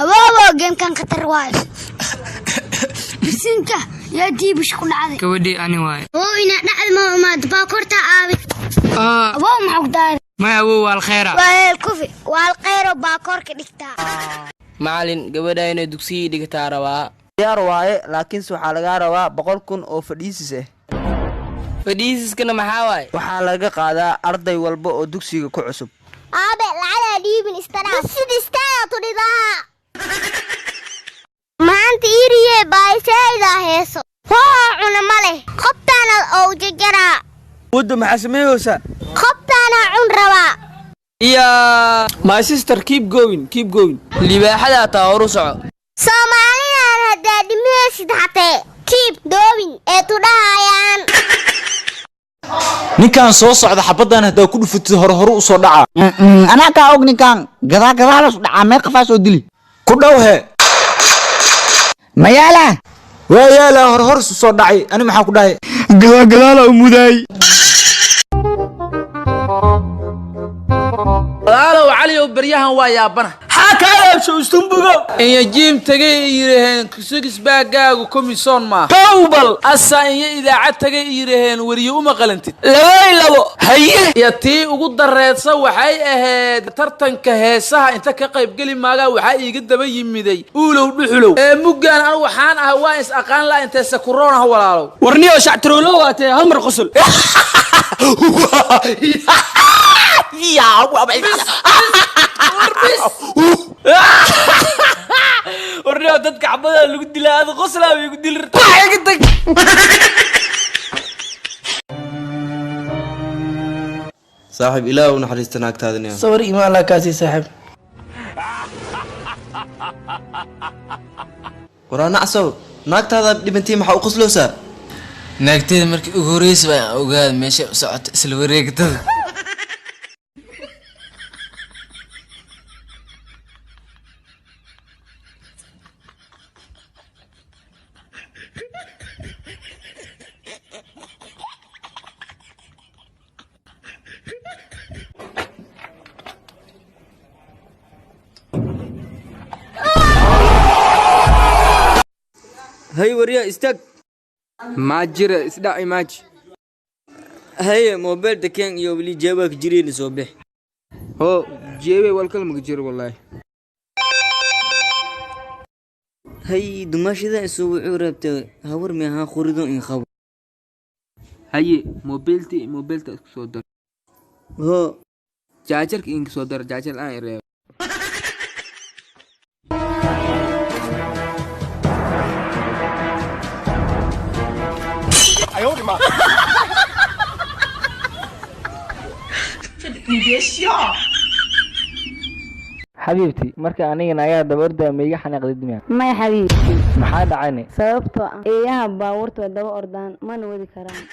أبوه جيم كان خطر وايد بسنكه يا دي بش كل عادي كودي أنا واي هو إنا نعلم ما دباكورتا عابي أبوه معك دار ما هو الخيرة والكوفي والخير باكورك دكتا معلن gabadha inay dugsiga dhigtaa rabaa diyaar waaye laakiin waxa laga rabaa 100,000 oo fadhiisis ah fadhiisiskana maxaa waay waxa laga qaadaa arday walba oo dugsiga ku cusub aabe lacala dhiibin istana sidistaa tudidaa maanta iriye baayseeda heeso waa cuna male qabtana oo jajara wada maxaa sameeyaysa qabtana cun rabaa my sister keep going libaaxada taa horu soco Soomaalida hada dhimeesid hatee keep doing ee tudahayaan ninkan soo socda xabadan hada ku dhufatid hor u soo dhaca ana ka og ninkan gadaal soo dhaca meel qafaas oo dili ku dhaw he mayala waa yaala hor soo dhacay ani maxaa ku dhahay gadaal u muday walaalow cali oo baryahan waa yaabana xakaayasho istumbugo iyo jiim tagay yiraheen six baagaagu komison ma tawbal asa iyo idaacad tagay yiraheen wariyo uma qalantid labo haye ya tii ugu dareedsa waxay ahayd tartanka heesaha inta ka qayb gali maaga waxa iiga daba yimiday uulow dhuxulow mugaan aan waxaan ah waa is aqaan la inta sakuroon ah walaalow warniyo shactiroolo waatay hal mar qosol يا ورنا ددك عبده لو ديلا هذا قسلا ويقول ديل قدك صاحب إله ونحرستنا أكتادني صوري ما لا كاسي صاحب ورانا عصو ناكت هذا دبنتي محا قسلوسا naagteeda markii ugu horeysay baan ogaad meesha u socoto isla wareegtada هاي وريا استك ما jira isdhac imaaji هاي موبايل دكان يوبلي جابك جرين صبح هو jeebe walkal ma jiro wallahi هاي دماشيدا سو عربت هاور ميها خوريدو ان خو haye mobilta isku soo dar هو jaajarka in soo dar jaajar aan ireeb حبيبتي marka aniga ayaa daba orday meega xanaaqday dumiya ما يا حبيبي maxaa dhacay sababtoo ah eeyaha baabuurta daba ordaan mana wadi karaan